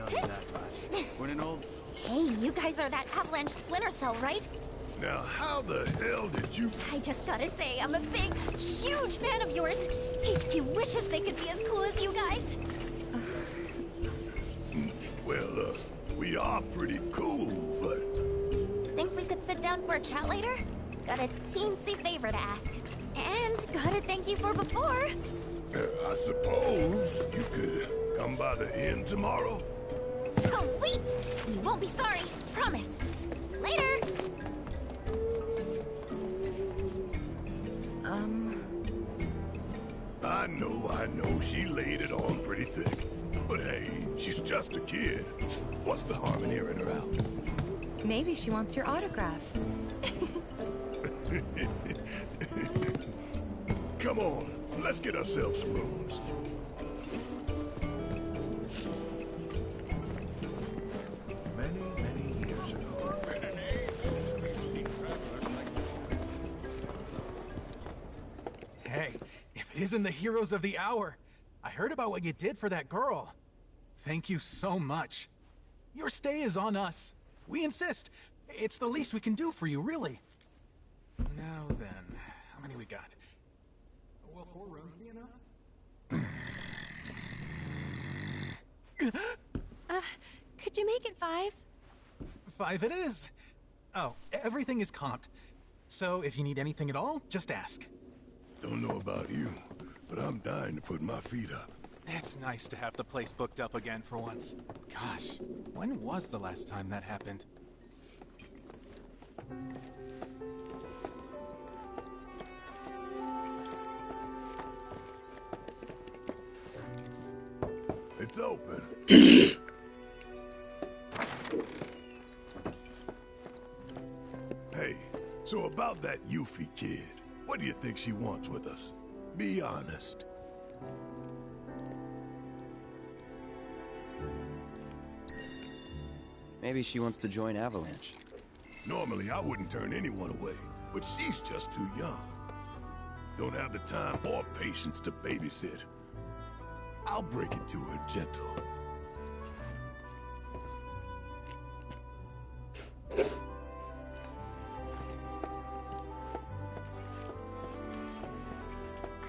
love you that much. When an old... Hey, you guys are that Avalanche Splinter Cell, right? Now, how the hell did you... I just gotta say, I'm a big, huge fan of yours. HQ wishes they could be as cool as you guys. Well, we are pretty cool, but... Think we could sit down for a chat later? Got a teensy favor to ask. And gotta thank you for before. I suppose you could come by the inn tomorrow? Sweet! You won't be sorry, promise. Later! I know, she laid it on pretty thick. But hey, she's just a kid. What's the harm in hearing her out? Maybe she wants your autograph. Come on, let's get ourselves some rooms. Many years ago. Hey, if it isn't the heroes of the hour, I heard about what you did for that girl. Thank you so much. Your stay is on us. We insist. It's the least we can do for you, really. Now then, how many we got? Will 4 rooms be enough? Could you make it 5? 5 it is. Oh, everything is comped. So if you need anything at all, just ask. Don't know about you, but I'm dying to put my feet up. It's nice to have the place booked up again for once. Gosh, when was the last time that happened? It's open. Hey, so about that Yuffie kid, what do you think she wants with us? Be honest. Maybe she wants to join Avalanche. Normally, I wouldn't turn anyone away, but she's just too young. Don't have the time or patience to babysit. I'll break it to her gentle.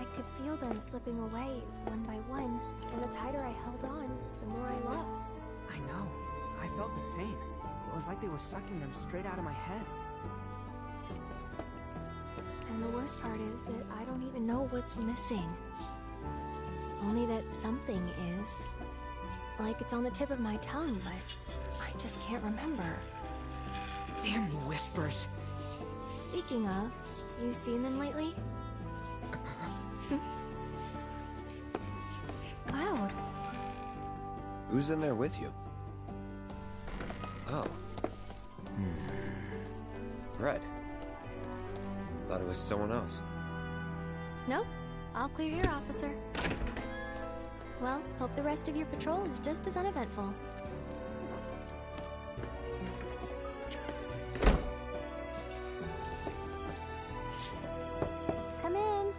I could feel them slipping away, one by one, and the tighter I held on, the more I lost. I know. I felt the same. It was like they were sucking them straight out of my head. And the worst part is that I don't even know what's missing. Only that something is. Like it's on the tip of my tongue, but I just can't remember. Damn you, Whispers. Speaking of, you seen them lately? Cloud. Who's in there with you? Oh. Red. Thought it was someone else. Nope. All clear here, officer. Well, hope the rest of your patrol is just as uneventful. Come in.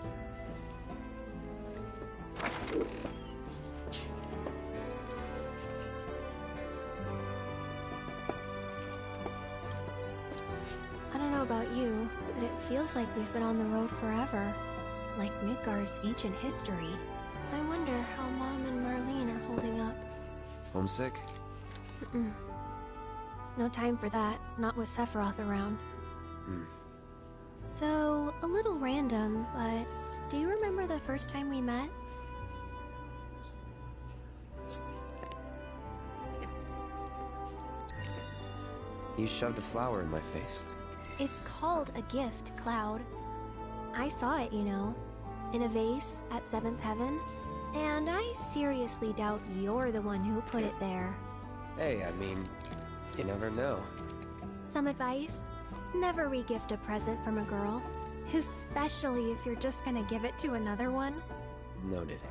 I don't know about you, but it feels like we've been on the road forever. Like Midgar's ancient history. I wonder how Mom and Marlene are holding up. Homesick? No time for that, not with Sephiroth around. Hmm. So, a little random, but do you remember the first time we met? You shoved a flower in my face. It's called a gift, Cloud. I saw it, you know, in a vase at 7th Heaven, and I seriously doubt you're the one who put it there. Hey, I mean, you never know. Some advice? Never re-gift a present from a girl, especially if you're just gonna give it to another one. Noted.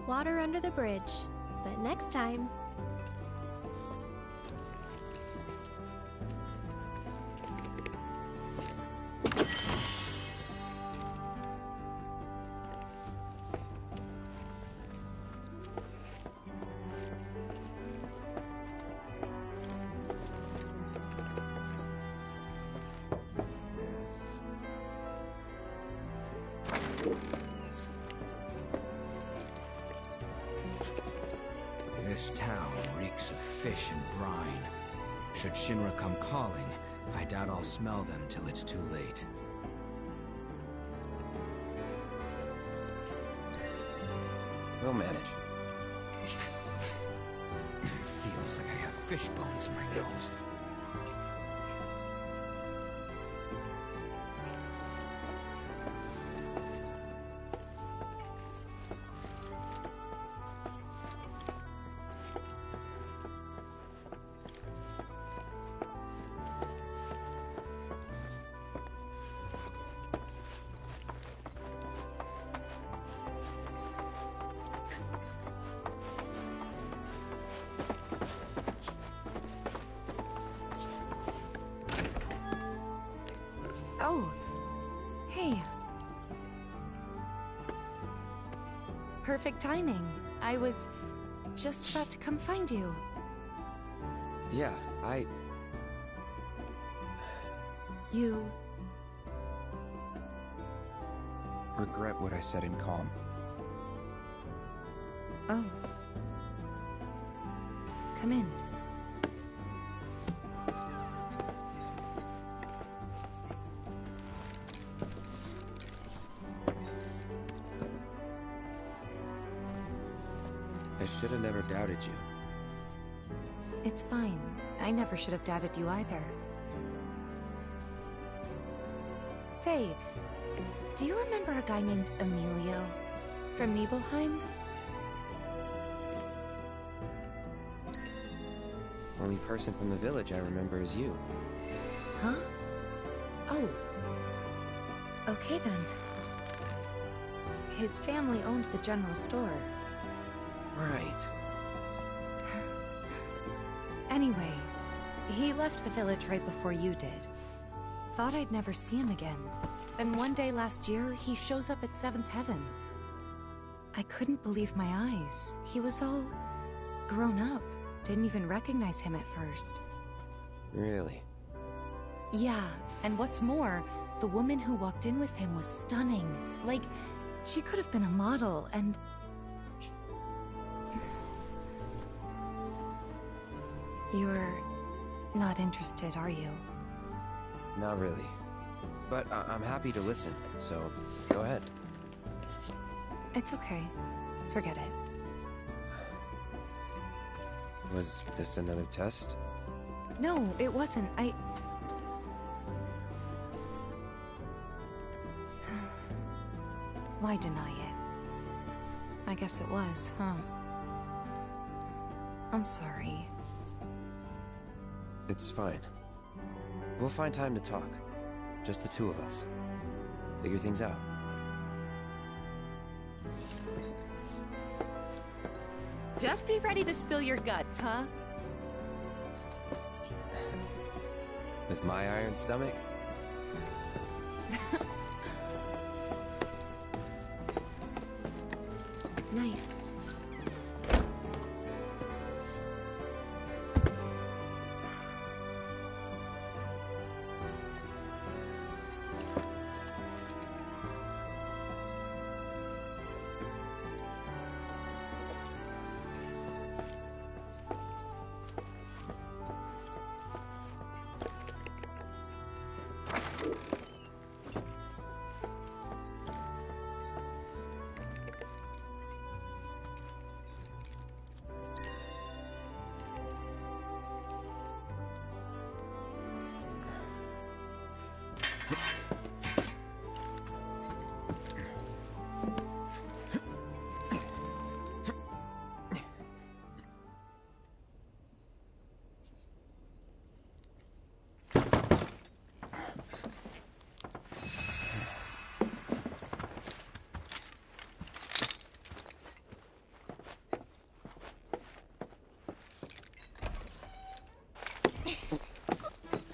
Water under the bridge, but next time... This town reeks of fish and brine. Should Shinra come calling, I doubt I'll smell them till it's too late. We'll manage. It feels like I have fish bones in my nose. Oh, hey. Perfect timing. I was just about to come find you. Yeah, You... regret what I said in calm. Oh. Come in. I should have never doubted you. It's fine. I never should have doubted you either. Say, do you remember a guy named Emilio from Nibelheim? Only person from the village I remember is you. Huh? Oh. Okay then. His family owned the general store. Right. Anyway, he left the village right before you did. Thought I'd never see him again. Then one day last year, he shows up at 7th Heaven. I couldn't believe my eyes. He was all grown up. Didn't even recognize him at first. Really? Yeah, and what's more, the woman who walked in with him was stunning. Like, she could have been a model, and... You're not interested, are you? Not really. But I'm happy to listen, so go ahead. It's okay. Forget it. Was this another test? No, it wasn't. Why deny it? I guess it was, huh? I'm sorry. It's fine. We'll find time to talk. Just the two of us. Figure things out. Just be ready to spill your guts, huh? With my iron stomach? Night.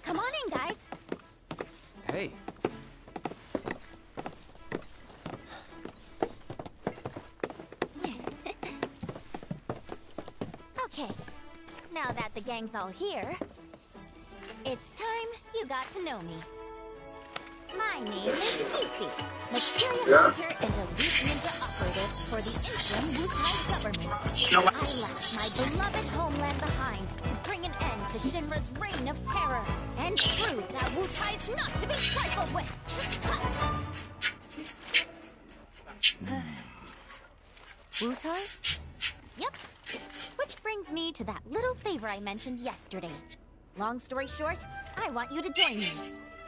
Come on in, guys. Hey. Okay, now that the gang's all here, it's time you got to know me. My name is Yuffie, Materia Hunter and Elite Ninja Operative for the interim Wutai government. I lack my size not to be trifled with. Wutai? Yep. Which brings me to that little favor I mentioned yesterday. Long story short, I want you to join me.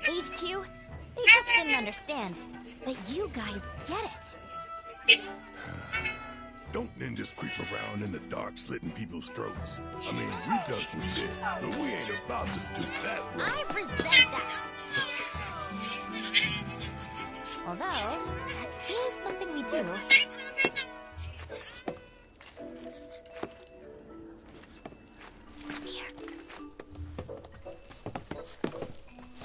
HQ, they just didn't understand. But you guys get it. Don't ninjas creep around in the dark slitting people's throats. I mean, we've done some shit, but we ain't about to stoop that low. I resent that. Although, that is something we do. Come here.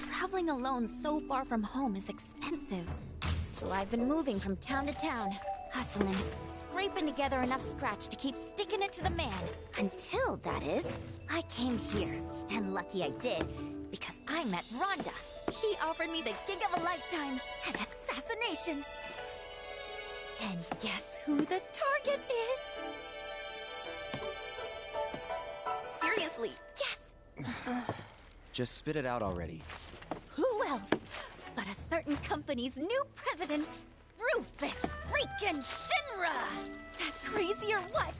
Traveling alone so far from home is expensive. So I've been moving from town to town, hustling, scraping together enough scratch to keep sticking it to the man. Until, that is, I came here. And lucky I did, because I met Rhonda. She offered me the gig of a lifetime, an assassination. And guess who the target is? Seriously, guess. Just spit it out already. Who else but a certain company's new president, Rufus freaking Shinra! That crazy or what?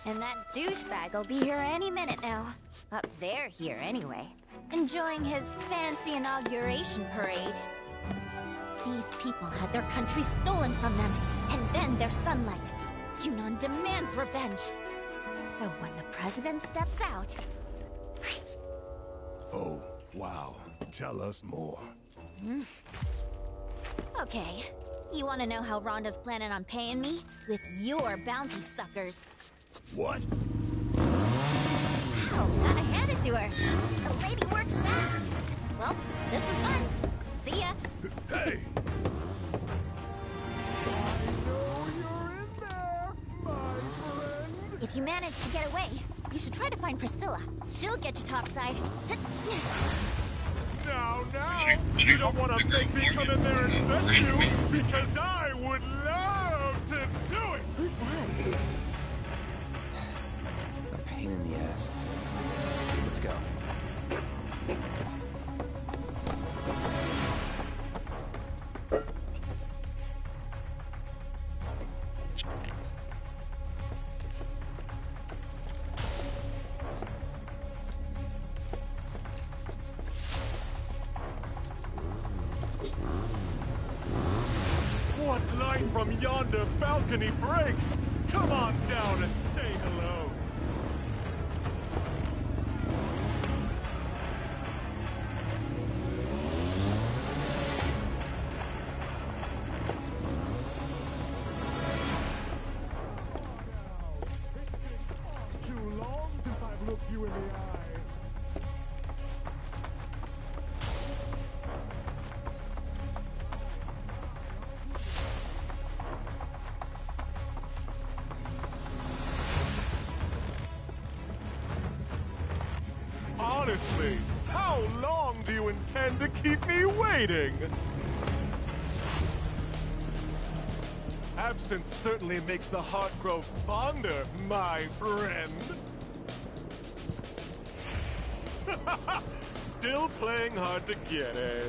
And that douchebag will be here any minute now. Up there here anyway. Enjoying his fancy inauguration parade. These people had their country stolen from them, and then their sunlight. Junon demands revenge. So when the president steps out... Oh, wow. Tell us more. Okay. You want to know how Rhonda's planning on paying me? With your bounty suckers. What? Oh, gotta hand it to her. The lady works fast. Well, this was fun. See ya. Hey! If you manage to get away, you should try to find Priscilla. She'll get you topside. Now, you don't want to make me come in there and fetch you, because I would love to do it! Who's that? A pain in the ass. Let's go. What light from yonder balcony breaks? Come on down and say hello. Too long since I've looked you in the eye. Honestly, how long do you intend to keep me waiting? Absence certainly makes the heart grow fonder, my friend. Still playing hard to get, eh?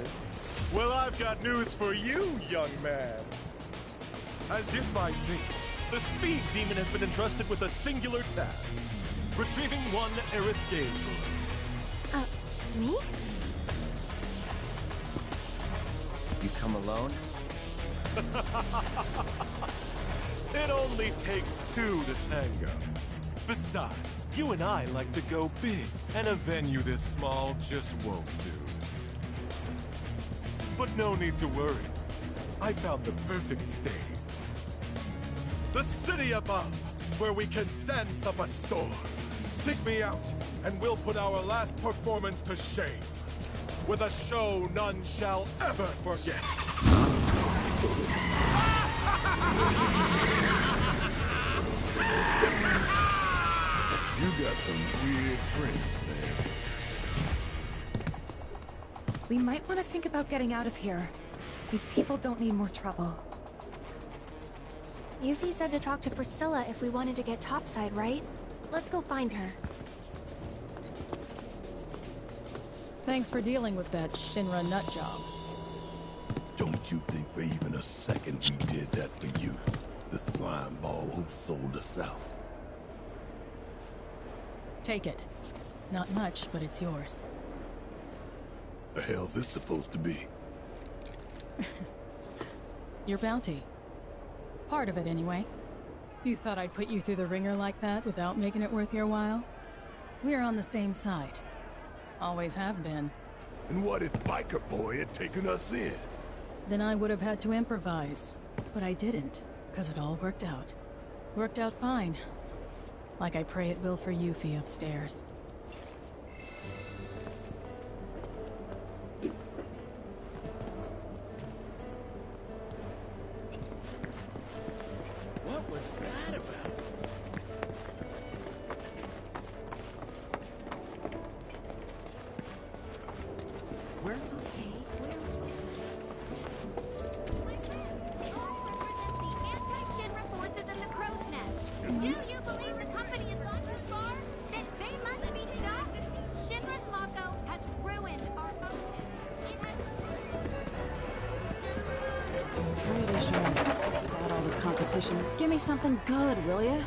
Well, I've got news for you, young man. As if by fate, the Speed Demon has been entrusted with a singular task. Retrieving one Aerith Gainesborough. Me? You come alone? It only takes two to tango. Besides, you and I like to go big, and a venue this small just won't do. But no need to worry. I found the perfect stage. The city above, where we can dance up a storm. Seek me out, and we'll put our last performance to shame. With a show none shall ever forget. You got some weird friends, man. We might want to think about getting out of here. These people don't need more trouble. Yuffie said to talk to Priscilla if we wanted to get topside, right? Let's go find her. Thanks for dealing with that Shinra nut job. Don't you think for even a second we did that for you? The slime ball who sold us out. Take it. Not much, but it's yours. The hell's this supposed to be? Your bounty. Part of it, anyway. You thought I'd put you through the ringer like that without making it worth your while? We're on the same side. Always have been. And what if Biker Boy had taken us in? Then I would have had to improvise. But I didn't, because it all worked out. Worked out fine. Like I pray it will for Yuffie upstairs. What was that about? Do you believe the company has gone too far? That they must be stopped? Shinra's Mako has ruined our ocean. It has Afraid as yours. Without all the competition. Give me something good, will ya?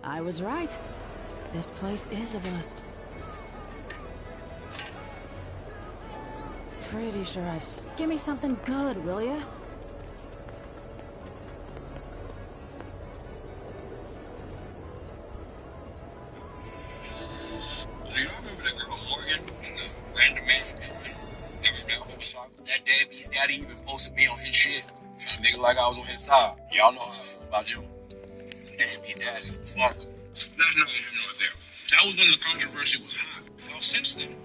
I was right. This place is a bust. Pretty sure Give me something good, will ya? Do you remember that girl Morgan in the random man from Italy? Remember that homicide? That deadbeat daddy even posted me on his shit, trying to make it like I was on his side. Y'all know how I feel about you. Deadbeat daddy. Fuck. That's not here nor there. That was when the controversy was hot. Well, since then,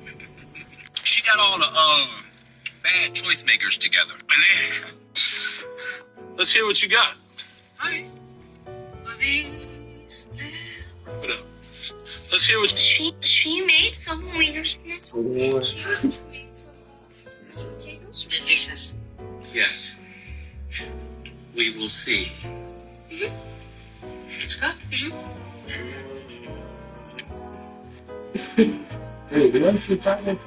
she got all the bad choice makers together. And they let's hear what you got. Hi. What up? Let's hear what she made some wiener schnitzel. She also made some potatoes. Delicious. Yes. We will see. Mm-hmm. It's good. Hey, what's the time?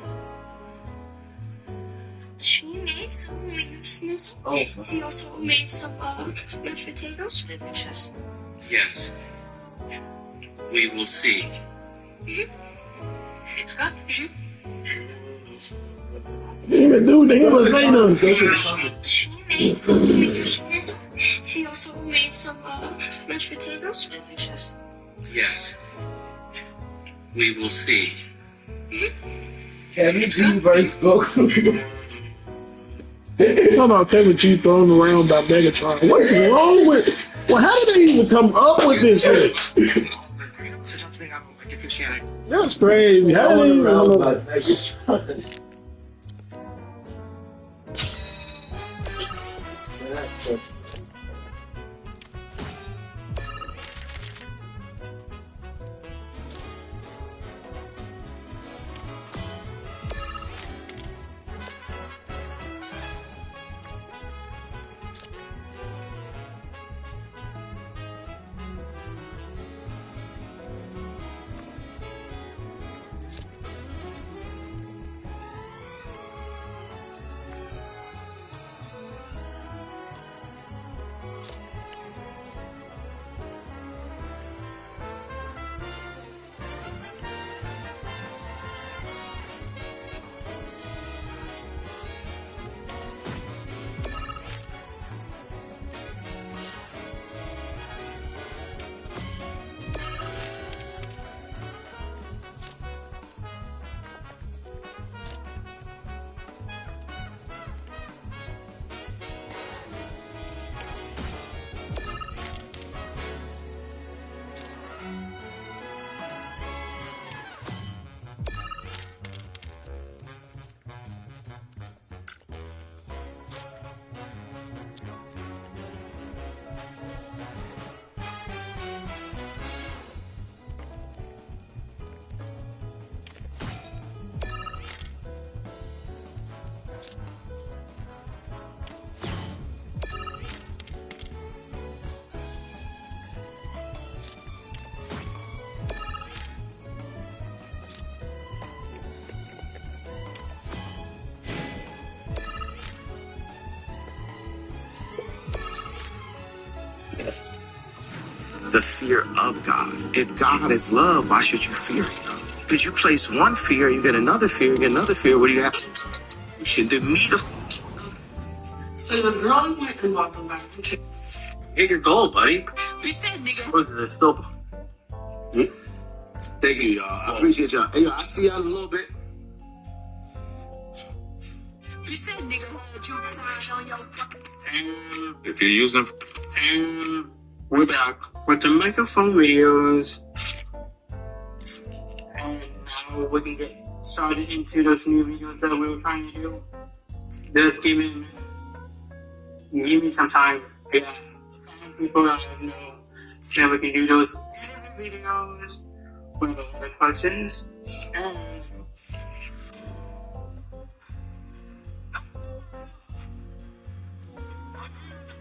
She made some wiener schnitzel. Oh. She also made some mashed potatoes. Delicious. Yes. We will see. Mm-hmm. It's good. Even dude, they gonna say nothing. She made some wiener schnitzel. She also made some mashed potatoes. Delicious. Yes. We will see. Kevin G versus Goku. Talking about Kevin G thrown around by Megatron. What's wrong with? Well, how did they even come up with this shit? That's crazy. How did they even come up with Megatron? That's good. The fear of God. If God is love, why should you fear him? Because you place one fear, you get another fear, you get another fear, what do you have? You should meet of. So you're growing my and welcome back. Hit your goal, buddy. Be said, nigga. Yeah. Thank you, y'all. I appreciate y'all. Hey, yo, I see y'all in a little bit. Be said, nigga, had you crying on your fucking. If you're using. We're back with the microphone videos. And now we can get started into those new videos that we were trying to do. Just give me some time. Yeah. People that know that we can do those videos with the questions. And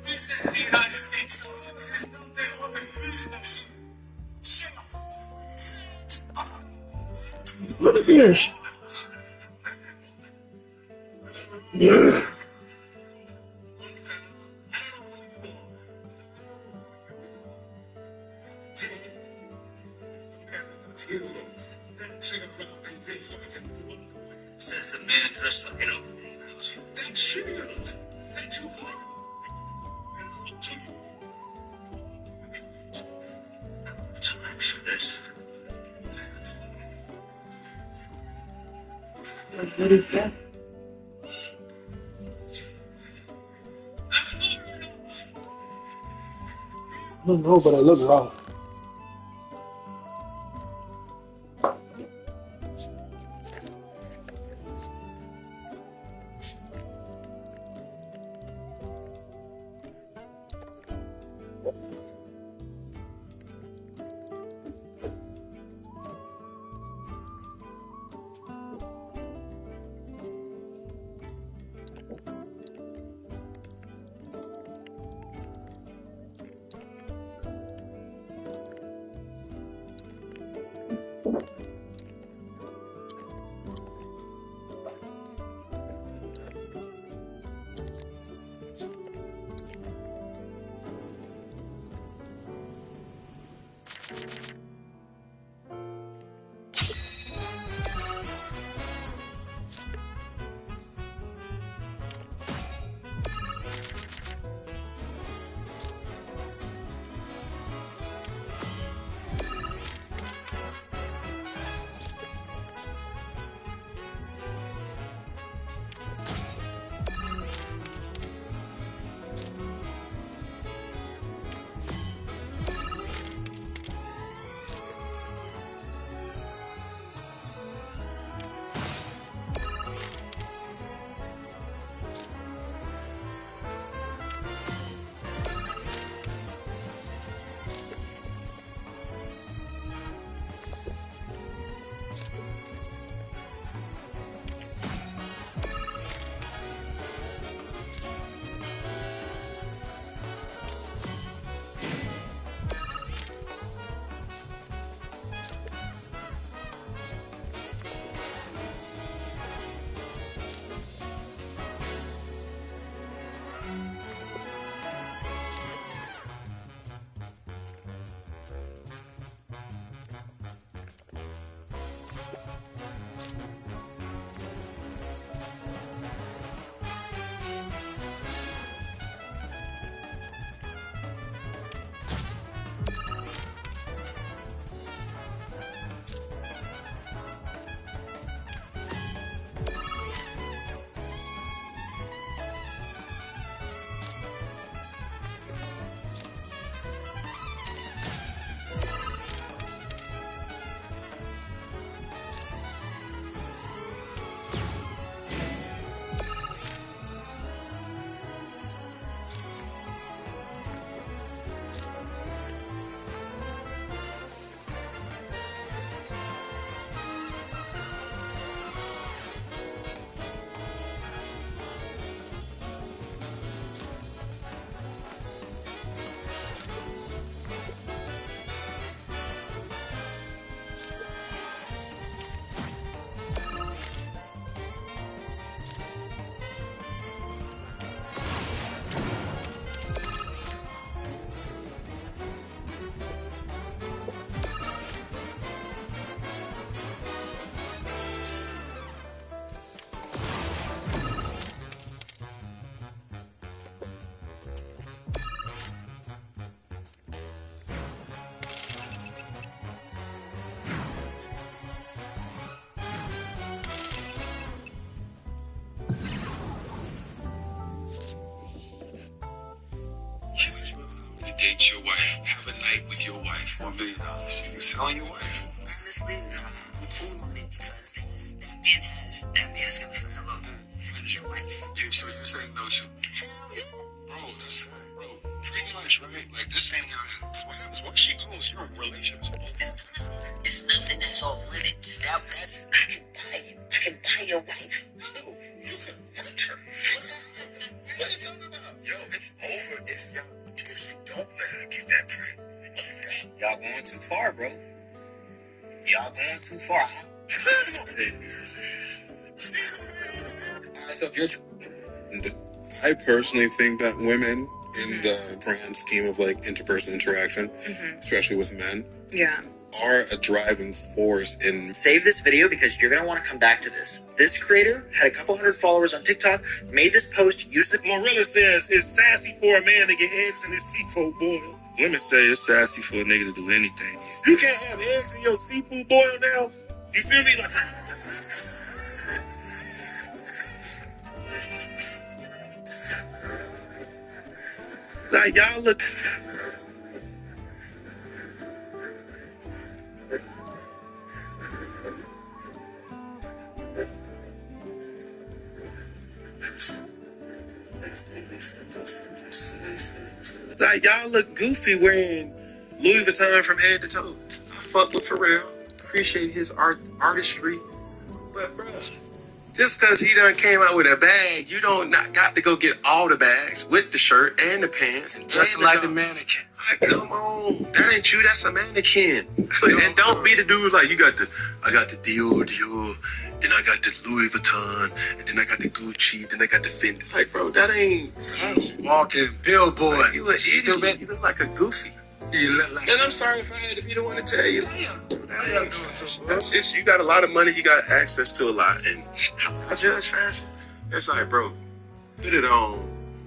this is the United States. Look at this. Yeah. Says the man dressed like an old house. That shield! That's too hard. Time for this. What is that? I don't know, but I look raw. You date your wife, have a night with your wife, $1 billion. You selling your wife? Honestly, no. I'm cool on it because that man is gonna forever own your wife. You sure you're saying no shoot? Hell yeah. Bro, pretty much, right? Like this ain't even, once she goes, your relationship's over. It's nothing that's off limits. That's, I can buy your wife. No, you can hurt her. What are you talking about? Yo, it's over if you don't let her get that print. Y'all going too far, bro. Y'all going too far. So if you're I personally think that women, in the grand scheme of like interpersonal interaction, especially with men, are a driving force in... Save this video because you're gonna want to come back to this. This creator had a couple hundred followers on TikTok, made this post, used the... Marilla says it's sassy for a man to get eggs in his seafood boil. Women say it's sassy for a nigga to do anything. You can't have eggs in your seafood boil now. You feel me? Like, y'all look... Like, y'all look goofy wearing Louis Vuitton from head to toe. I fuck with Pharrell. Appreciate his artistry. But, bro, just because he done came out with a bag, you don't not got to go get all the bags with the shirt and the pants. And dressing like the mannequin. Like, come on. That ain't you. That's a mannequin. And don't be the dude like, I got the Dior, then I got the Louis Vuitton, and then I got the Gucci, then I got the Fendi. Like, bro, that ain't walking billboard. Like, you an idiot. You look like a goofy. You look like... And I'm sorry if I had to be the one to tell you, that's just, you got a lot of money, you got access to a lot. And how I judge fashion, it's like, bro, put it on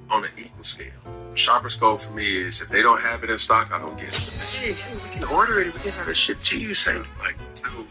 an equal scale. Shopper's goal for me is if they don't have it in stock, I don't get it. Hey, we can order it, we can have it shipped to you. Same, like, dude.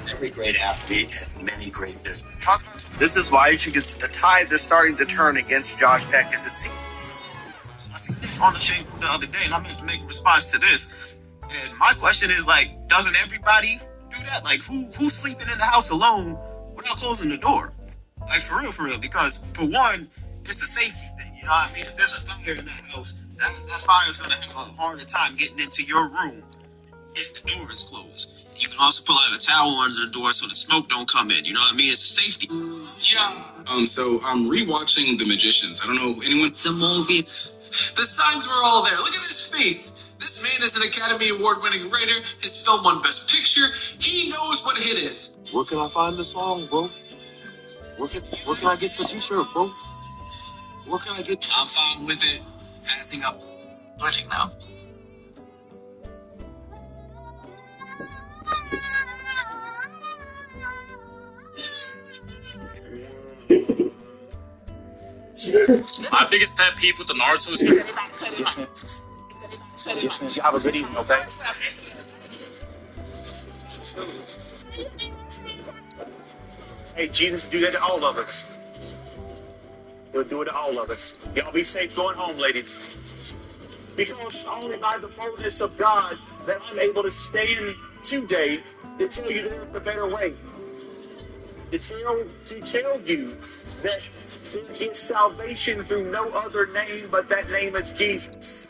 every great athlete and many great business. This is why you should get the tides are starting to turn against Josh Peck. This is I seen this on the show the other day, and I meant to make a response to this. And my question is, like, doesn't everybody do that? Like, who's sleeping in the house alone without closing the door? Like, for real. Because, for one, it's a safety thing. You know what I mean? If there's a fire in the house, that fire is going to have a harder time getting into your room if the door is closed. You can also put like a towel under the door so the smoke don't come in. You know what I mean? It's a safety. Yeah. So I'm rewatching The Magicians. I don't know anyone. The movie. The signs were all there. Look at his face. This man is an Academy Award-winning writer. His film won Best Picture. He knows what a hit is. Where can I find the song, bro? Where can I get the t-shirt, bro? Where can I get... I'm fine with it. Passing up. Switching now. My biggest pet peeve with the Naruto is... you have a good evening, okay? Hey, Jesus, do that to all of us. He'll do it to all of us. Y'all be safe going home, ladies. Because only by the boldness of God that I'm able to stand today to tell you there's a better way. To tell you that there is salvation through no other name but that name is Jesus.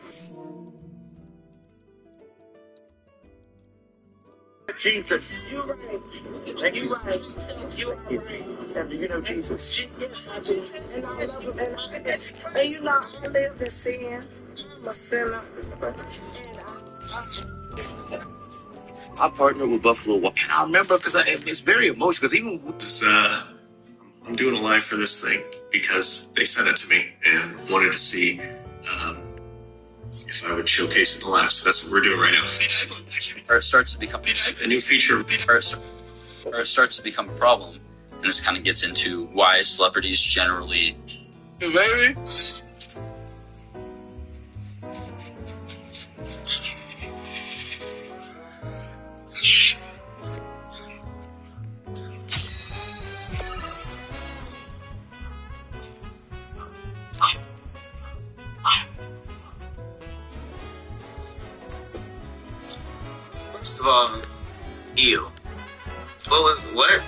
Jesus. You're right. And you're right. You're right. And do you know Jesus? Yes, I do. And I love him. And you know, I live in sin. I'm a sinner. I partnered with Buffalo Wild. And I remember because it's very emotional. Because even with I'm doing a live for this thing because they sent it to me and wanted to see if I would showcase it in the live. So that's what we're doing right now. Or it starts to become a new feature. Or it starts to become a problem, and this kind of gets into why celebrities generally. Hey, baby. First of all, ew. What?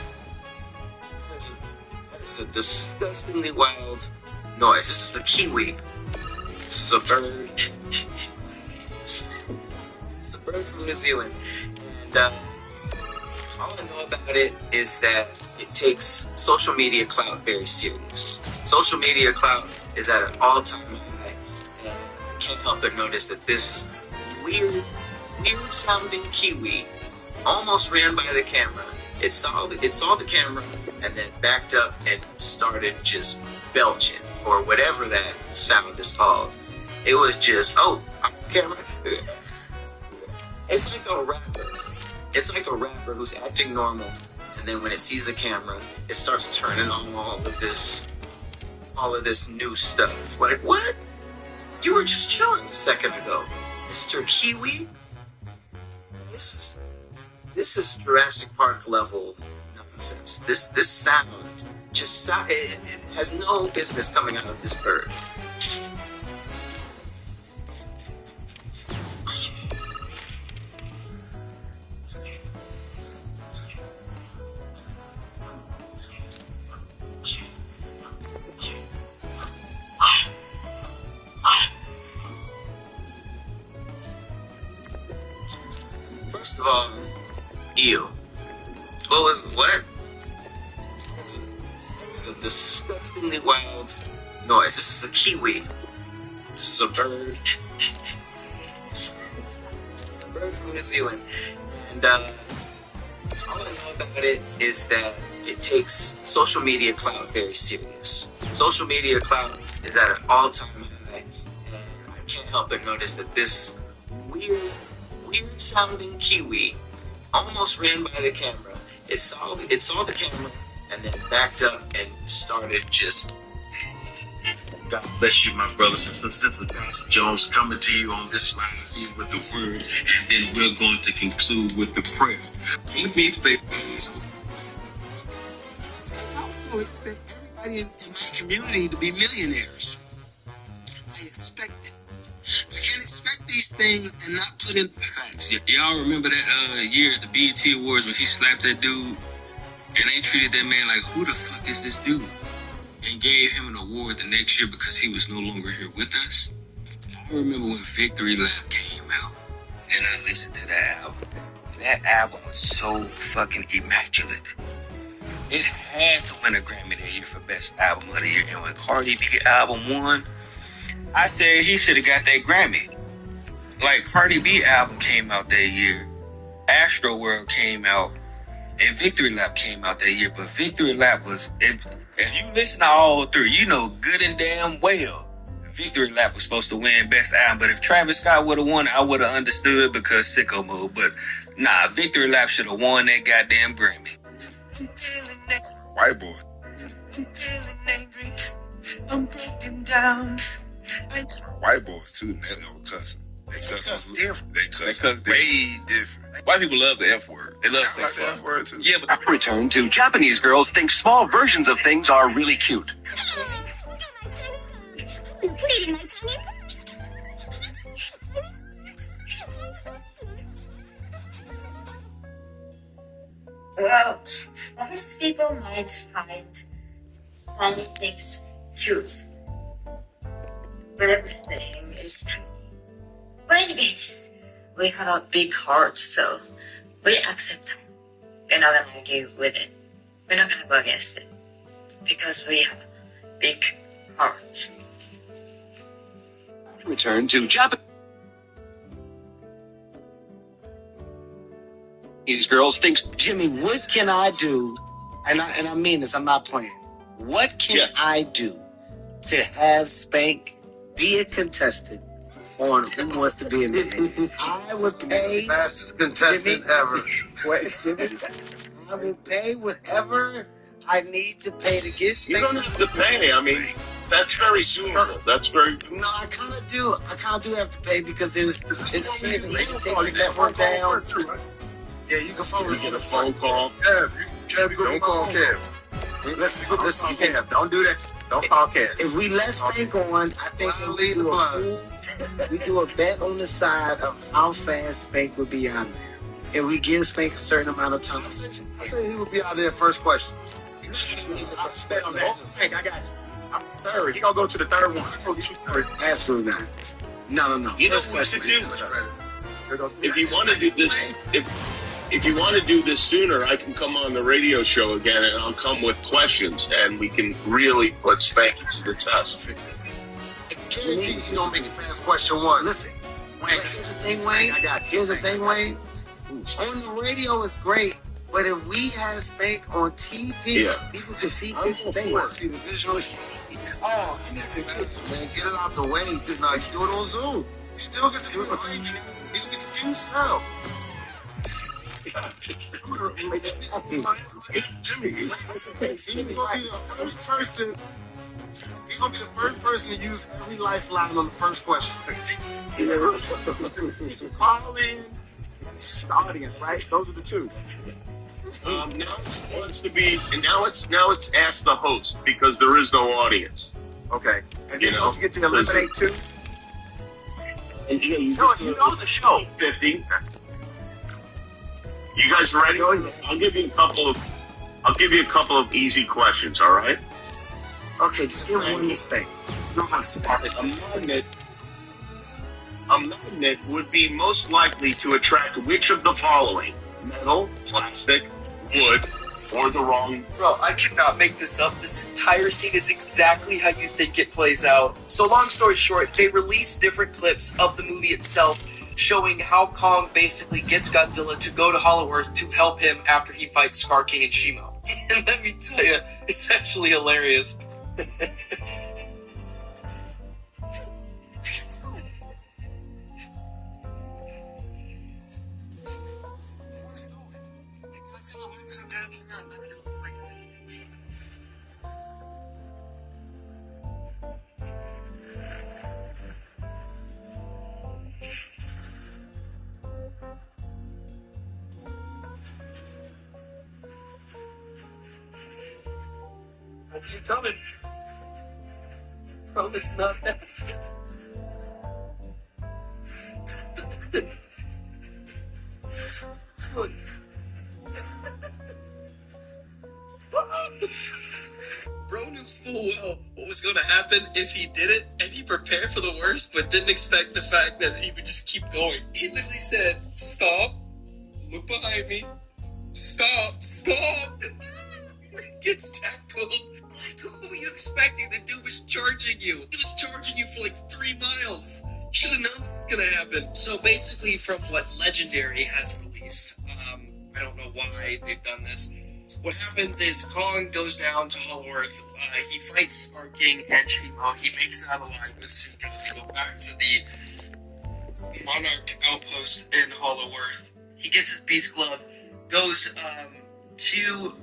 That's a disgustingly wild noise. This is a kiwi. This is a bird. It's a bird from New Zealand. And all I know about it is that it takes social media clout very serious. Social media clout is at an all-time high. And I can't help but notice that this weird-sounding kiwi almost ran by the camera. It saw the camera and then backed up and started just belching or whatever that sound is called. It was just, oh, I'm on camera. It's like a rapper. It's like a rapper who's acting normal, and then when it sees the camera, it starts turning on all of this new stuff. Like, what? You were just chilling a second ago, Mr. Kiwi. This is Jurassic Park level nonsense. This sound just it has no business coming out of this bird. First of all, ew. What? It's a disgustingly wild noise. This is a kiwi. This is a bird. It's a bird from New Zealand. And all I know about it is that it takes social media clout very serious. Social media clout is at an all-time high. And I can't help but notice that this weird-sounding kiwi almost ran by the camera. It saw the camera and then backed up and started just God bless you, my brothers and sisters. This is Pastor Jones coming to you on this live feed with the word, and then we're going to conclude with the prayer. Let me I also expect everybody in my community to be millionaires. I expect it. I can't expect these things and not put in facts. Y'all remember that year at the BET Awards when he slapped that dude, and they treated that man like, who the fuck is this dude? And gave him an award the next year because he was no longer here with us. I remember when Victory Lap came out, and I listened to that album. That album was so fucking immaculate. It had to win a Grammy that year for Best Album of the Year. And when Cardi B album won, I said he should have got that Grammy. Like, Cardi B album came out that year, Astro World came out, and Victory Lap came out that year. But Victory Lap was, if you listen to all three, you know good and damn well Victory Lap was supposed to win Best Album. But if Travis Scott would have won it, I would have understood because sicko mode. But nah, Victory Lap should have won that goddamn Grammy. White boy. I'm broken down. White boys too, they never cussing. They cuss different. They cuss way different. White people love the F word. They love sex like the F word too. Yeah, but Return to Japanese girls think small versions of things are really cute. I'm putting my tummy first. Well, at first people might find tiny things cute, but everything is tiny. But anyways, we have a big heart, so we accept them. We're not gonna argue with it. We're not gonna go against it, because we have a big heart. Return to Japanese girls thinks, Jimmy, what can I do? And I mean this, I'm not playing. What can I do to have Spank be a contestant on Who Wants to Be a Millionaire? I would pay fastest contestant ever. Jimmy, I will pay whatever I need to pay to get Spank. You don't have to pay. I mean, that's very suitable. That's very. No, I kind of do. I kind of do have to pay because there's a chance that we can take the network down. Yeah, you can phone. You get a phone call. Kev, you go Don't call Kev. Listen, Kev, don't do that. Don't call Kev. If we let Spank on, I think we do a bet on the side of how fast Spank would be on there. And we give Spank a certain amount of time. I said he would be out there first question. Hey, I got you. I'm third. He gonna go to the third one. Absolutely not. No. You know what to do. If you want to do this, if you want to do this sooner, I can come on the radio show again, and I'll come with questions, and we can really put Spanky to the test. I guarantee you don't make it past question one. Listen, here's the thing, Wayne. Here's the thing, Wayne. On the radio is great, but if we had Spank on TV, people could see his face. See the visual. Oh, man, get it out the way. Just not do it on Zoom. You still get to do it. You get the view sound. Jimmy, he's gonna be the first person. He's gonna be the first person to use every lifeline on the first question. Call in. The audience, right? Those are the two. Now it's ask the host because there is no audience. Okay. And then don't forget to eliminate two. And you know the show. 50. You guys ready? I'll give you a couple of easy questions. All right. Okay, just give one mistake. A magnet would be most likely to attract which of the following: metal, plastic, wood, or the wrong. Bro, I cannot make this up. This entire scene is exactly how you think it plays out. So long story short, they released different clips of the movie itself showing how Kong basically gets Godzilla to go to Hollow Earth to help him after he fights Scar King and Shimo. And let me tell you, it's actually hilarious. You coming? Promise not that. Bro knew full well what was going to happen if he did it, and he prepared for the worst, but didn't expect the fact that he would just keep going. He literally said, "Stop, look behind me, stop." Gets tackled. Like, who were you expecting? The dude was charging you. He was charging you for like 3 miles. Should have known this was gonna happen. So basically, from what Legendary has released, I don't know why they've done this. What happens is Kong goes down to Hollow Earth. He fights our king and Shimo. He makes it out alive with Suitcase. He goes back to the Monarch outpost in Hollow Earth. He gets his Beast Glove, goes to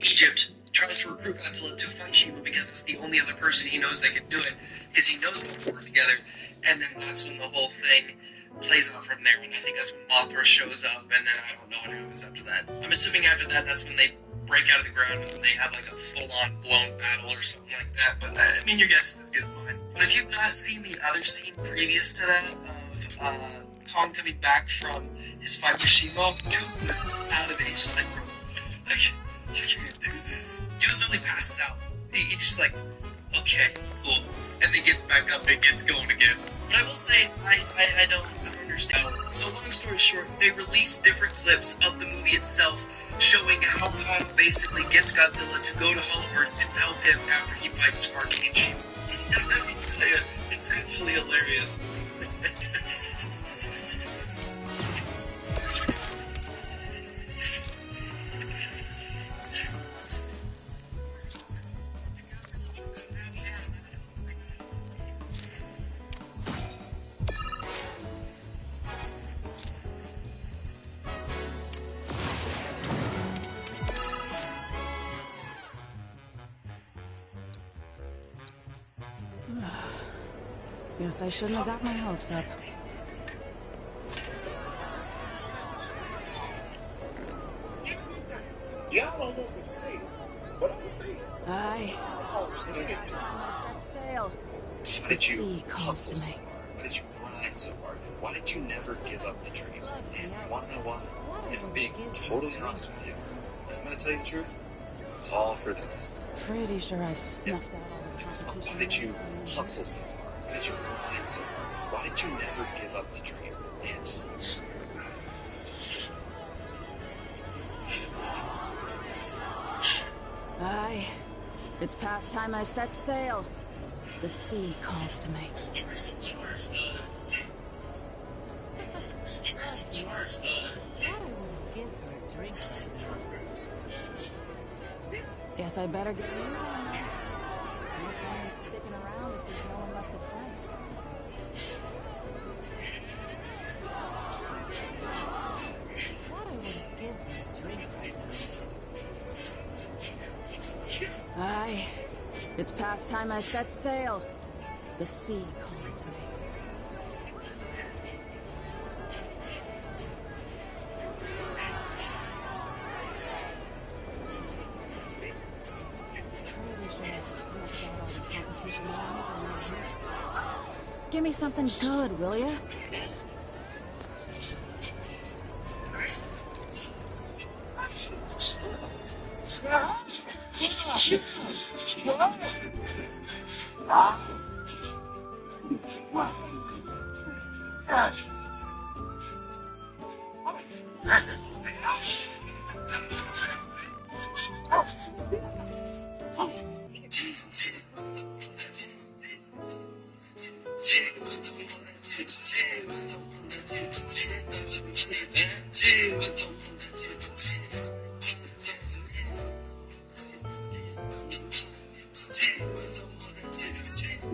Egypt, tries to recruit Godzilla to fight Shimo because that's the only other person he knows that can do it, because he knows they'll work together. And then that's when the whole thing plays out from there, and I think that's when Mothra shows up, and then I don't know what happens after that. I'm assuming after that, that's when they break out of the ground and they have like a full-on blown battle or something like that, but I mean, your guess is as good as mine. But if you've not seen the other scene previous to that of Kong coming back from his fight with Shimo, dude was out of it. He's just like, bro, I can't do this. Dude literally passes out. He's just like, okay, cool, and then gets back up and gets going again. But I will say, I don't understand. So long story short, they released different clips of the movie itself showing how Kong basically gets Godzilla to go to Hollow Earth to help him after he fights Arcane Shimo. Let me tell you, it's actually hilarious. Guess I shouldn't have got my hopes up. Yeah, I don't know what to say. What I was saying. Aye. Set sail. Why did you hustle so hard? Why did you grind so hard? Why did you never give up the dream? And you want to know why? If I'm being totally honest with you, if I'm going to tell you the truth, it's all for this. Pretty sure I've snuffed out all the competition. Why did you hustle so hard? Why did you grind so hard? Why did you never give up the dream? Aye. It's past time I set sail. The sea calls to me. Guess I better get moving now. No point in sticking around if there's no one left to fight. Thought I would give a drink right now. Aye. It's past time I set sail. The sea calls to me. Give me something good, will ya?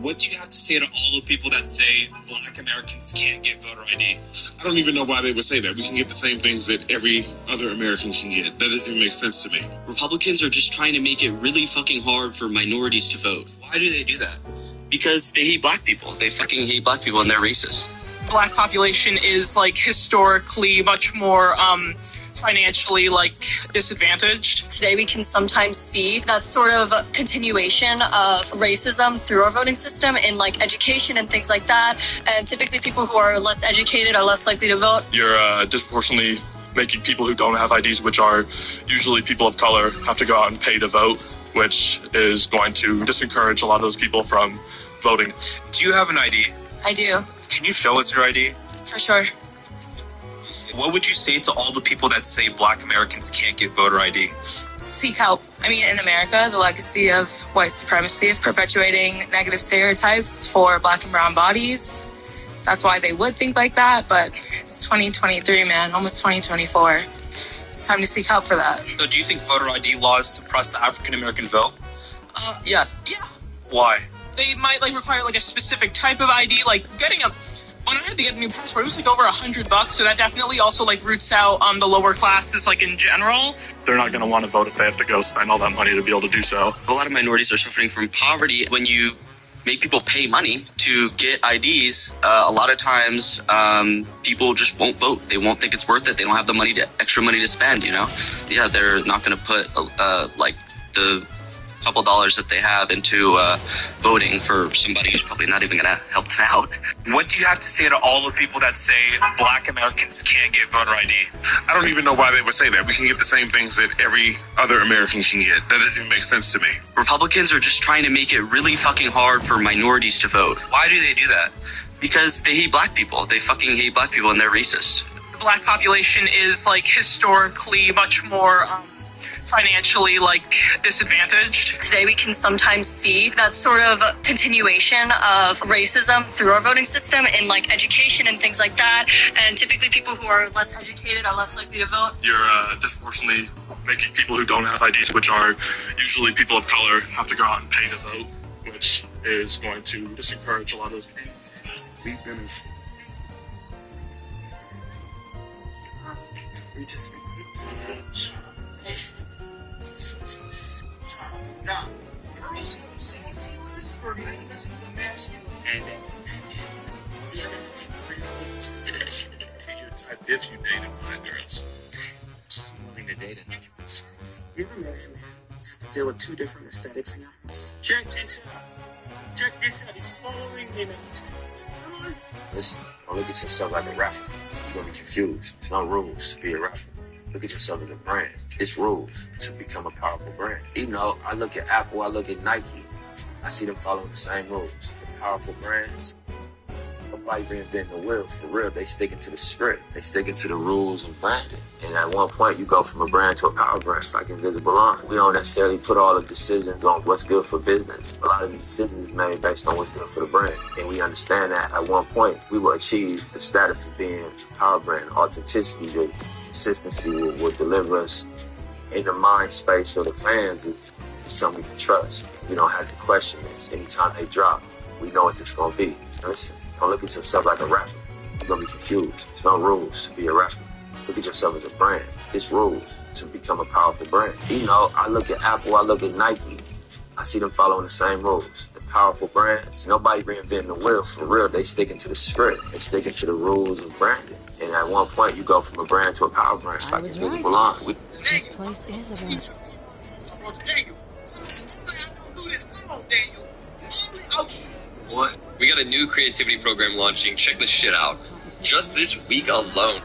What do you have to say to all the people that say Black Americans can't get voter ID? I don't even know why they would say that. We can get the same things that every other American can get. That doesn't even make sense to me. Republicans are just trying to make it really fucking hard for minorities to vote. Why do they do that? Because they hate black people. They fucking hate black people and they're racist. Black population is like historically much more financially, disadvantaged. Today we can sometimes see that sort of continuation of racism through our voting system in education and things like that. And typically people who are less educated are less likely to vote. You're disproportionately making people who don't have IDs, which are usually people of color, have to go out and pay to vote, which is going to disencourage a lot of those people from voting. Do you have an ID? I do, Can you show us your ID? for sure. What would you say to all the people that say Black Americans can't get voter ID? Seek help. I mean, in America, the legacy of white supremacy is perpetuating negative stereotypes for Black and brown bodies. That's why they would think like that, but it's 2023, man, almost 2024. It's time to seek help for that. So do you think voter ID laws suppress the African American vote? Yeah. Why? They might require a specific type of ID, when I had to get a new passport, it was over $100, so that definitely also roots out the lower classes in general. They're not going to want to vote if they have to go spend all that money to be able to do so. A lot of minorities are suffering from poverty. When you make people pay money to get IDs, a lot of times people just won't vote. They won't think it's worth it. They don't have the extra money to spend, Yeah, they're not going to put the couple dollars that they have into voting for somebody who's probably not even going to help them out. What do you have to say to all the people that say Black Americans can't get voter ID? I don't even know why they would say that. We can get the same things that every other American can get. That doesn't even make sense to me. Republicans are just trying to make it really fucking hard for minorities to vote. Why do they do that? Because they hate black people. They fucking hate black people and they're racist. The Black population is historically much more financially disadvantaged. Today we can sometimes see that sort of continuation of racism through our voting system in education and things like that. And typically people who are less educated are less likely to vote. You're disproportionately making people who don't have IDs, which are usually people of color, have to go out and pay to vote, which is going to disencourage a lot of those people. We've been in... We just... Now, girls see whisper, man, this is the masculine. If you dated black girls. Willing to date a Given that man has to deal with two different aesthetics now. Check this out. Check this out. It's following me. Listen, don't look at yourself like a rapper. You're gonna be confused. It's no rules to be a rapper. Look at yourself as a brand. It's rules to become a powerful brand. I look at Apple, I look at Nike. I see them following the same rules. The powerful brands, nobody reinventing the wheel for real. They sticking to the script. They sticking to the rules of branding. And at one point, you go from a brand to a power brand. It's like Invisible Line. We don't necessarily put all the decisions on what's good for business. A lot of the decisions is made based on what's good for the brand. And we understand that at one point, we will achieve the status of being a power brand. Authenticity, the consistency will deliver us in the mind space of the fans. It's something we can trust. We don't have to question this. Anytime they drop, we know what this going to be. Listen, don't look at yourself like a rapper. You're going to be confused. It's no rules to be a rapper. Look at yourself as a brand. It's rules to become a powerful brand. I look at Apple, I look at Nike. I see them following the same rules. The powerful brands, nobody reinventing the wheel for real. They sticking to the script. They sticking to the rules of branding. And at one point, you go from a brand to a power brand. It's like Invisible Line. This place is a mess. What? We got a new creativity program launching. Check this shit out. Just this week alone.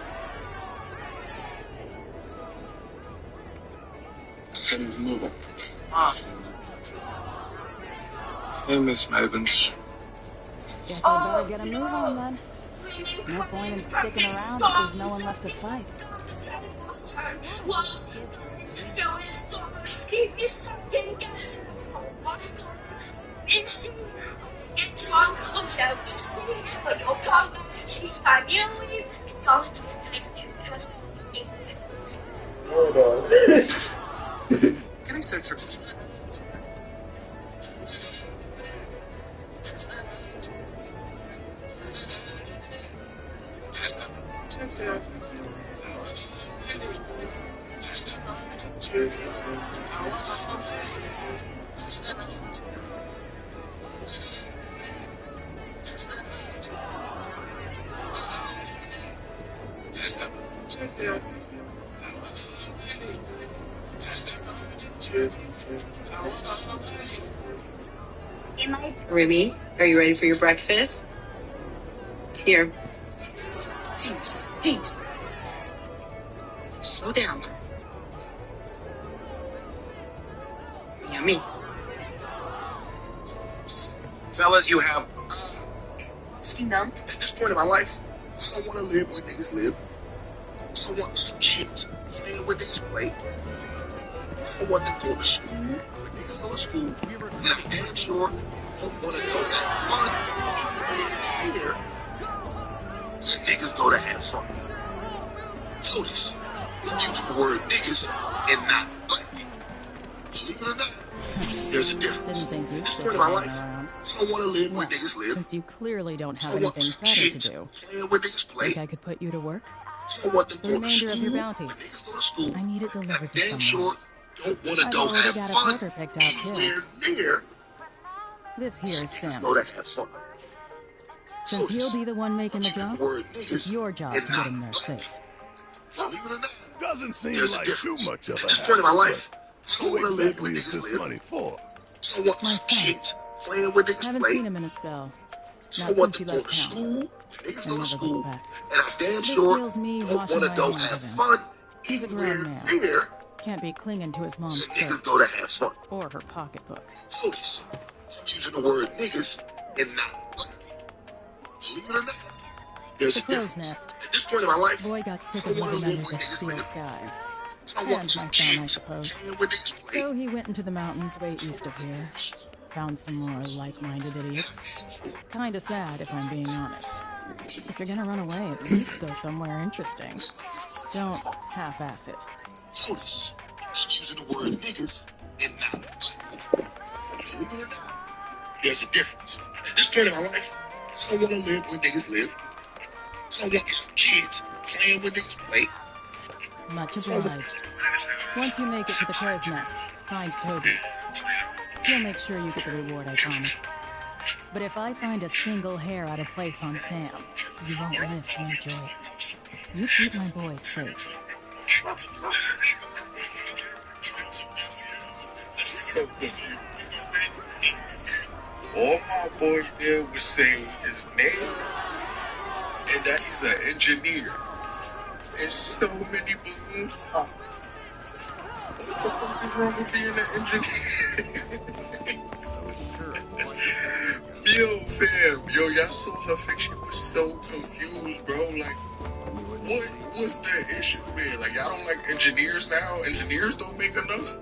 Hey, Miss Mavens. Guess I better get a move on then. No point in sticking around if there's no one left to fight. Can I search for... Remy, are you ready for your breakfast? Here. Peace. Slow down. Yummy. Fellas, you have. You know? At this point in my life, I don't want to live where niggas live. I want kids playing where niggas play. I want them to go to school where niggas go to school. And I'm damn sure don't want to go have fun anywhere where niggas go to have fun. Notice, I'm using the word niggas and not black people. Believe it or not, there's a difference. At this point in my life, I don't want to live where niggas live. Since you clearly don't have anything better to do, playing where niggas play. think I could put you to work? I want them The to go to remainder of your school bounty. where niggas go to school. I need it delivered to Damn someone. sure don't want to I've go already have got a fun quarter picked out too. anywhere near This here is niggas Sam. go to have fun. Since he'll be the one making the jump, word it's niggas your job to and get not him there safe. Believe it or not, Doesn't seem there's a like too difference. much of At a this point in my hassle, life, I don't who want to live exactly where is niggas this live. money for? I want My son. kids playing where niggas Haven't play. seen him in a spell. I Not want since them he to go left to town. school. Niggas go And to never school. looked back. And I damn This sure feels me don't washing want to my go hands have of him. fun He's a anywhere grown man. near Can't be clinging to his mom's niggas skirt. go to have fun. Or her pocketbook. Notice, I'm using the word niggas and not black people. Believe it or not, there's The a crow's difference. nest. At this point in my life, Boy got sick I of don't want living to live under where the niggas steel live. sky. I And want my kids son, I suppose. playing where niggas play. So he went into the mountains way east of here. Found some more like-minded idiots. Kinda sad, if I'm being honest. If you're gonna run away, at least go somewhere interesting. Don't half-ass it. Notice, I'm using the word niggas and not black people. Believe it or not, there's a difference. At this point in my life, I don't want to live where niggas live. I want kids playing where niggas play. Much obliged. Once you make it to the crow's nest, find Toby. He'll make sure you get the reward I promised. But if I find a single hair out of place on Sam, you won't live to enjoy it. You keep my boy safe. So confused. All my boys there was saying his name and that he's an engineer. And so many balloons pop. What the fuck is wrong with being an engineer? Yo, fam, y'all saw her face. She was so confused, bro. Like, what was the issue there? Like, y'all don't like engineers now? Engineers don't make enough?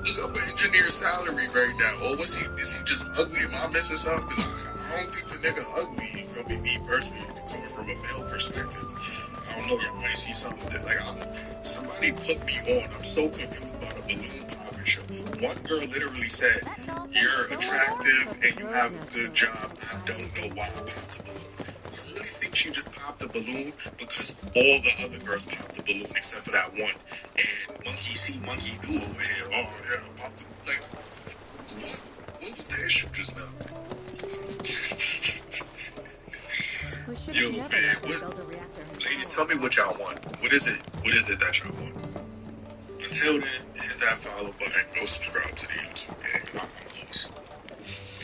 Look up an engineer's salary right now. Or is he just ugly? Am I missing something? Because I don't think the nigga ugly. You feel me? Me personally, coming from a male perspective, I don't know. Y'all might see something that, like, somebody put me on. I'm so confused about a balloon popping show. One girl literally said, "You're attractive and you have a good job. I don't know why I popped the balloon." I really think she just popped the balloon because all the other girls popped the balloon except for that one. And monkey see, monkey do over here. Oh, yeah, I popped the, like, what was the issue just now? Yo, man, ladies, tell me what y'all want. What is it that y'all want? Until then, hit that follow button, go subscribe to the YouTube gang. I'm lost.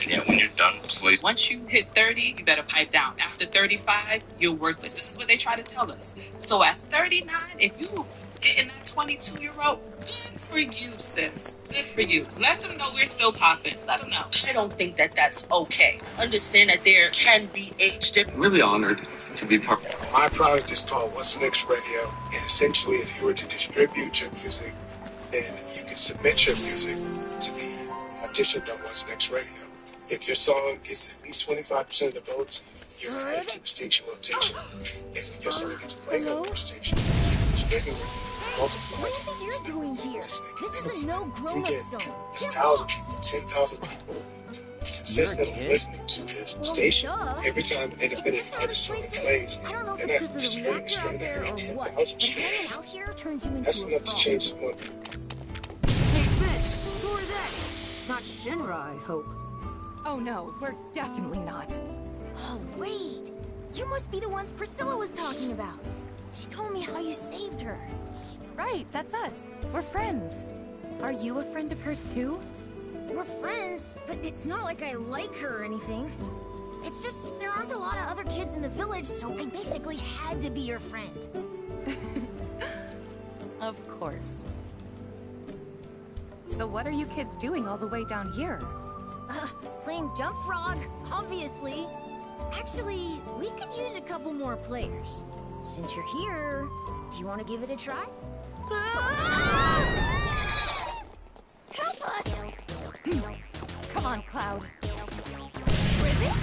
And yeah, when you're done, please. Once you hit 30, you better pipe down. After 35, you're worthless. This is what they try to tell us. So at 39, if you getting that 22-year-old, good for you, sis. Good for you. Let them know we're still popping. Let them know. I don't think that that's okay. Understand that there can be age difference. I'm really honored to be part. My product is called What's Next Radio, and essentially, if you were to distribute your music, then you can submit your music to be auditioned on What's Next Radio. If your song gets at least 25% of the votes, you're added to the station rotation. If your song gets played on your station, it's getting multiple. What is it you're doing here? This is a no grown-up zone. 1,000 people, 10,000 people consistently listening to this station. Every time an independent artist song plays, they're not screaming a string, they're hearing 10,000 streams. That's enough to change someone. Hey, Ben, who are they? Not Shinra, I hope. Oh no, we're definitely not. Oh, wait. You must be the ones Priscilla was talking about. She told me how you saved her. Right, that's us. We're friends. Are you a friend of hers too? We're friends, but it's not like I like her or anything. It's just there aren't a lot of other kids in the village, so I basically had to be your friend. Of course. So what are you kids doing all the way down here? Playing jump frog, obviously. Actually, we could use a couple more players. Since you're here, do you want to give it a try? Help us! Come on, Cloud. Ribbit?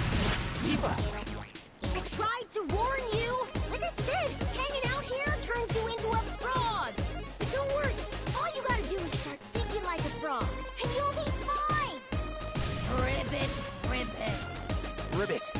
I tried to warn you! Like I said, hanging out here turns you into a frog! But don't worry, all you gotta do is start thinking like a frog, and you'll be fine! Ribbit, ribbit. Ribbit.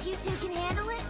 You two can handle it?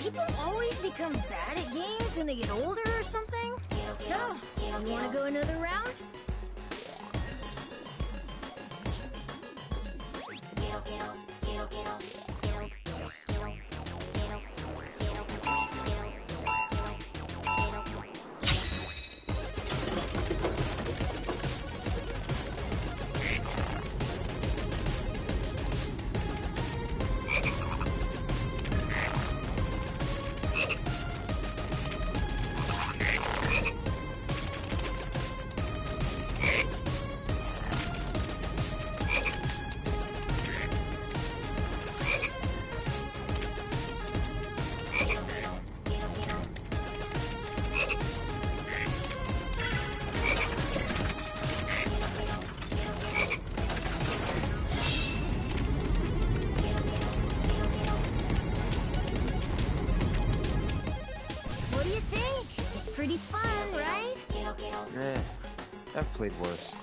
People always become bad at games when they get older or something? So, you want to go another round? What do you think? It's pretty fun, right? I've played worse.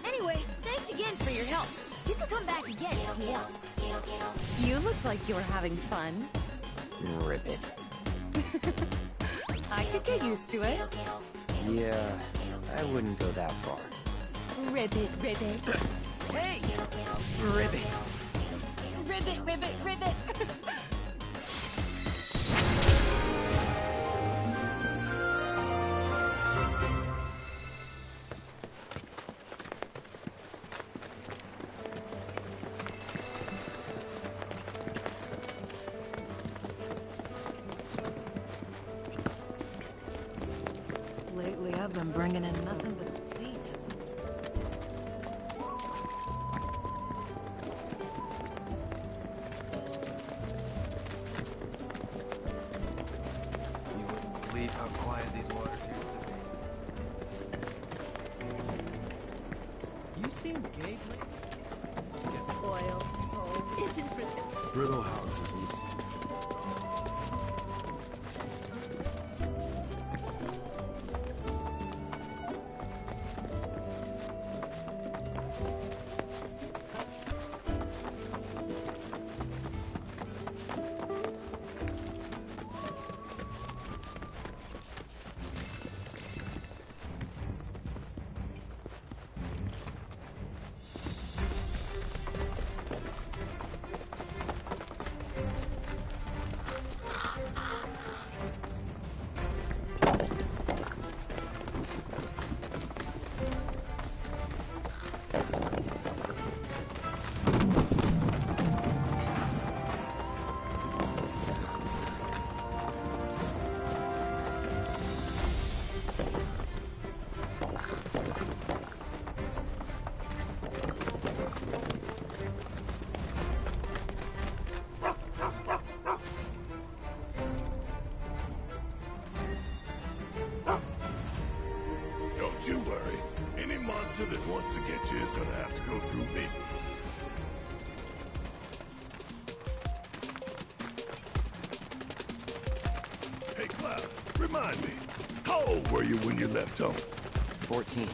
Anyway, thanks again for your help. You can come back again if you want. You looked like you were having fun. Ribbit. I could get used to it. Yeah, I wouldn't go that far. Ribbit, ribbit. Hey! Ribbit. Ribbit, ribbit, ribbit. Lately, I've been bringing in nothing but sea turtles. You wouldn't believe how quiet these waters used to be. You seem gay. Oil. Oh, it's impressive. Brittle houses and sea. Don't you worry. Any monster that wants to get you is gonna have to go through me. Hey, Cloud, remind me, how old were you when you left home? 14.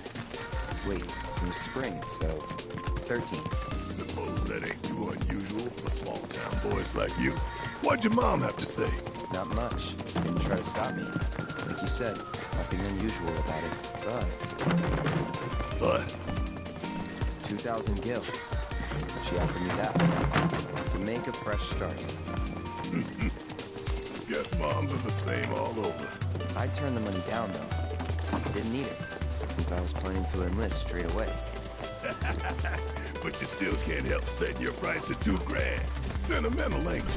Wait, it was spring, so 13. Suppose that ain't too unusual for small-town boys like you. What'd your mom have to say? Not much. Didn't try to stop me. Like you said, nothing unusual about it, But? 2,000 gil. She offered me that. To make a fresh start. Guess moms are the same all over. I turned the money down, though. Didn't need it, since I was planning to enlist straight away. But you still can't help setting your price at $2,000. Sentimental, ain't you?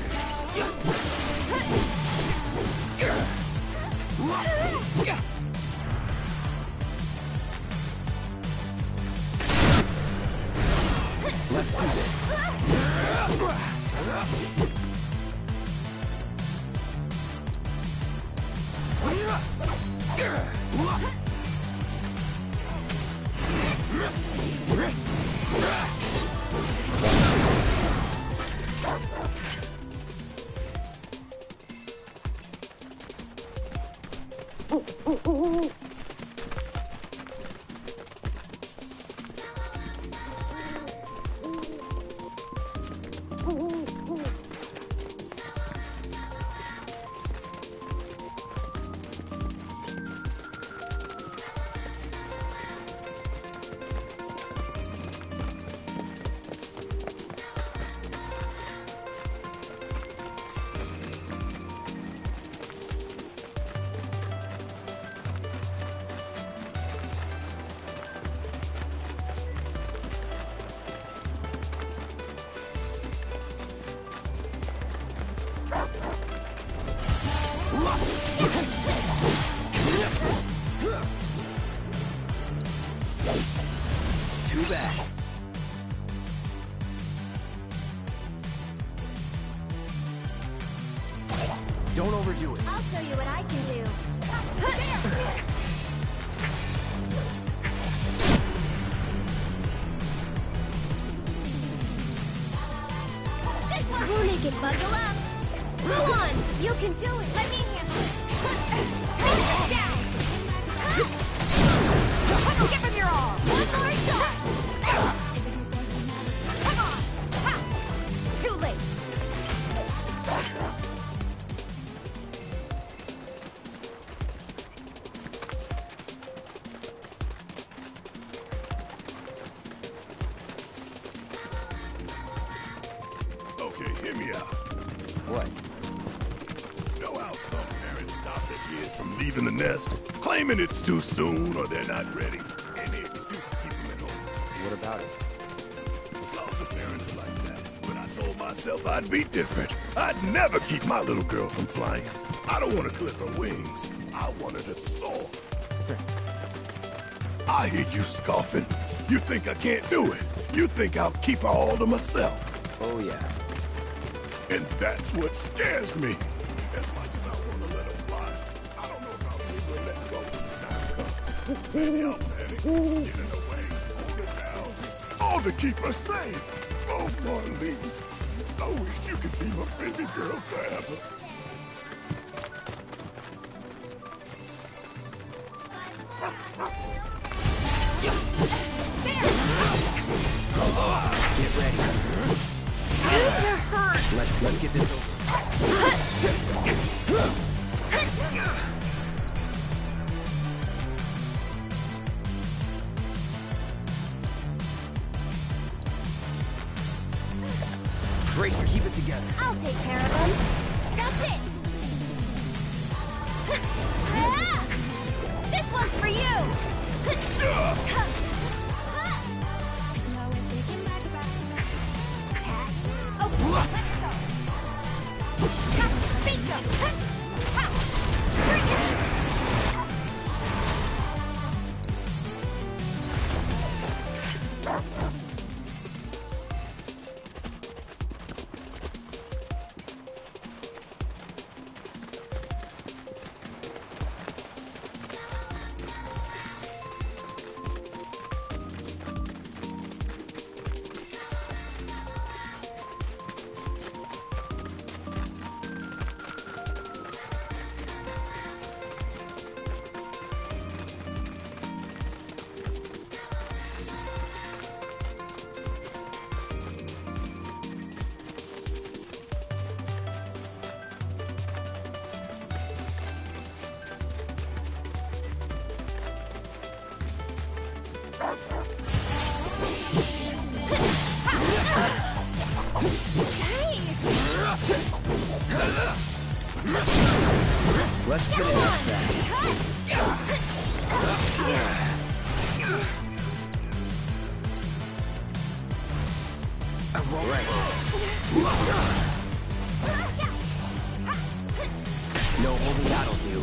Let's do this. Don't overdo it. I'll show you what I can do. We'll make it, buckle up. Go on, you can do it. Let me handle it. Down. Give him your all. One more shot. Come on. Ha. Too late. Okay, hear me out. What? Know how some parents stop their kids from leaving the nest, claiming it's too soon or they're not ready. Any excuse to keep them at home. What about it? Lots of parents are like that. But I told myself I'd be different. I'd never keep my little girl from flying. I don't want to clip her wings. I want her to soar. I hear you scoffing. You think I can't do it. You think I'll keep her all to myself. Oh, yeah. And that's what scares me. As much as I want to let her fly, I don't know if I'll be able to let go when the time comes. Maybe I'll panic, get in the way, hold her down. All to keep her safe. Oh, Marlene, I wish you could be my baby girl forever. Get ready. You're hurt. Let's get this over. Brace her, keep it together. I'll take care of him. That's it. Ah! This one's for you. Let's finish that. Right. No holding, that'll do.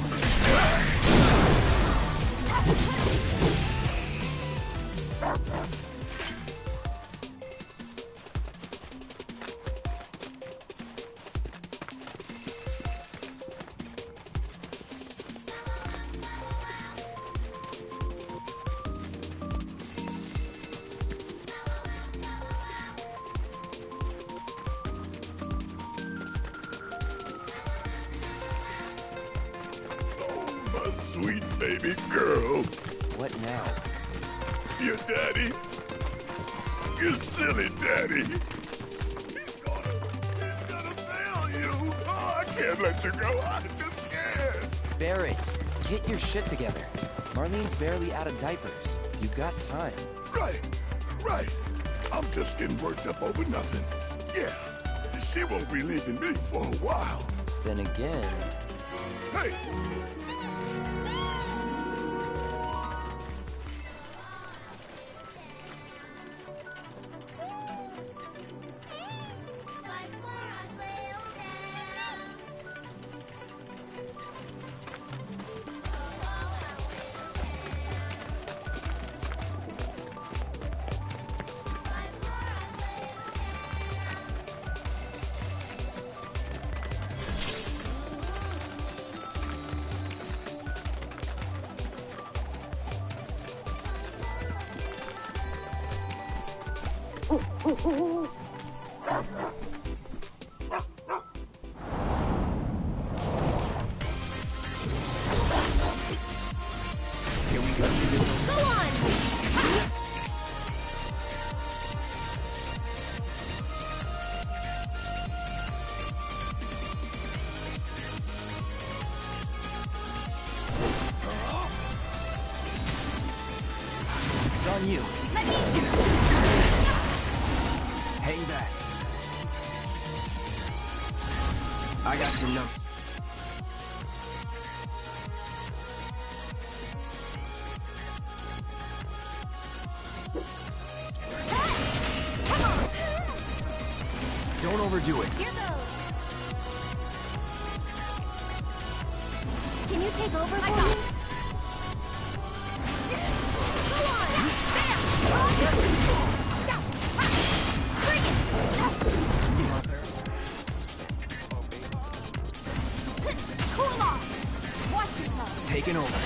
Sweet baby girl. What now? Your daddy. Your silly daddy. He's gonna fail you. Oh, I can't let you go. I just can't. Barrett, get your shit together. Marlene's barely out of diapers. You've got time. Right. I'm just getting worked up over nothing. Yeah, she won't be leaving me for a while. Then again... Hey! Here we go. Go on! It's on you. Let me... Hang back. I got your number. Don't overdo it. Here goes. Can you take over for me? Go on! There! Bring it! Cool off! Watch yourself! Taking over.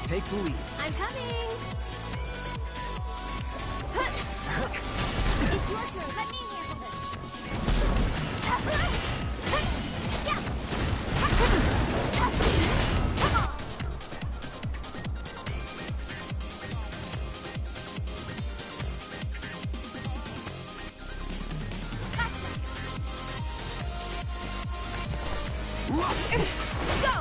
Take the lead. I'm coming! It's your turn. Let me handle this. Come on! Go!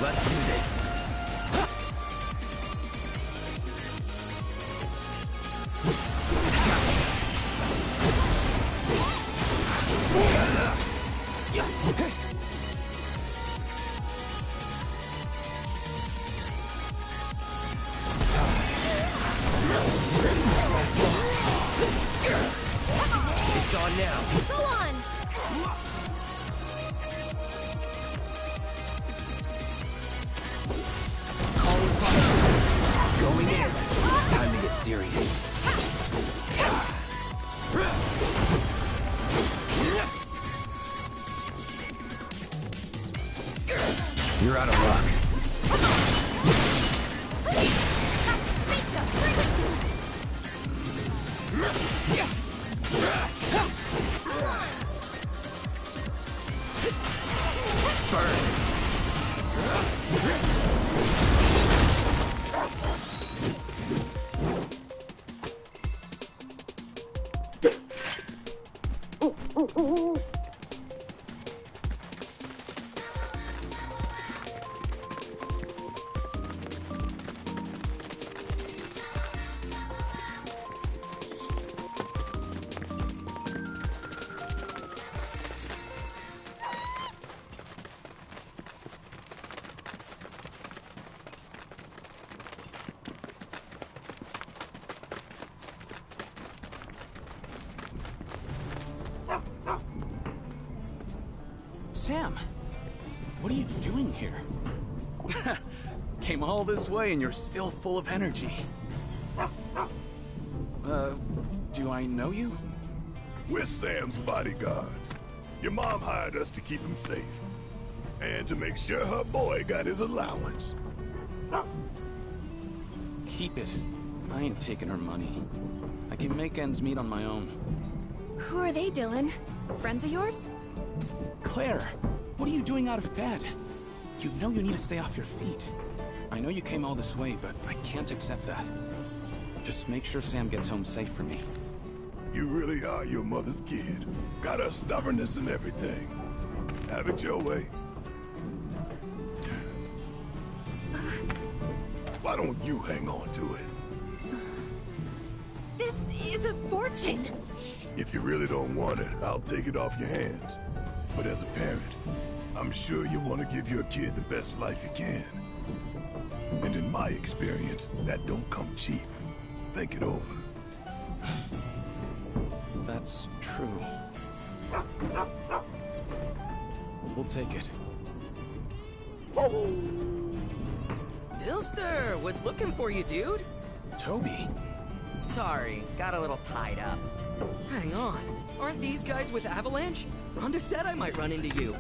Let's do this. It's on now. Go on! Going in. Time to get serious. You're out of luck. Sam, what are you doing here? Came all this way and you're still full of energy. Do I know you? We're Sam's bodyguards. Your mom hired us to keep him safe. And to make sure her boy got his allowance. Keep it. I ain't taking her money. I can make ends meet on my own. Who are they, Dylan? Friends of yours? Claire, what are you doing out of bed? You know you need to stay off your feet. I know you came all this way, but I can't accept that. Just make sure Sam gets home safe for me. You really are your mother's kid. Got her stubbornness and everything. Have it your way. Why don't you hang on to it? This is a fortune. If you really don't want it, I'll take it off your hands. But as a parent, I'm sure you want to give your kid the best life you can. And in my experience, that don't come cheap. Think it over. That's true. We'll take it. Dilster was looking for you, dude. Toby. Sorry, got a little tied up. Hang on, aren't these guys with Avalanche? Rhonda said I might run into you.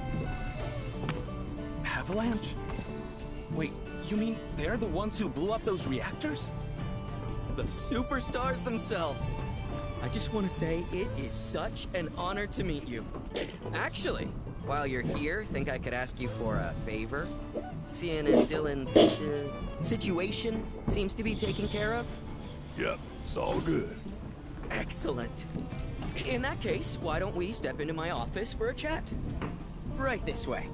Avalanche? Wait, you mean they're the ones who blew up those reactors? The superstars themselves. I just want to say it is such an honor to meet you. Actually, while you're here, think I could ask you for a favor? Seeing as Dylan's situation seems to be taken care of? Yep, it's all good. Excellent. In that case, why don't we step into my office for a chat? Right this way.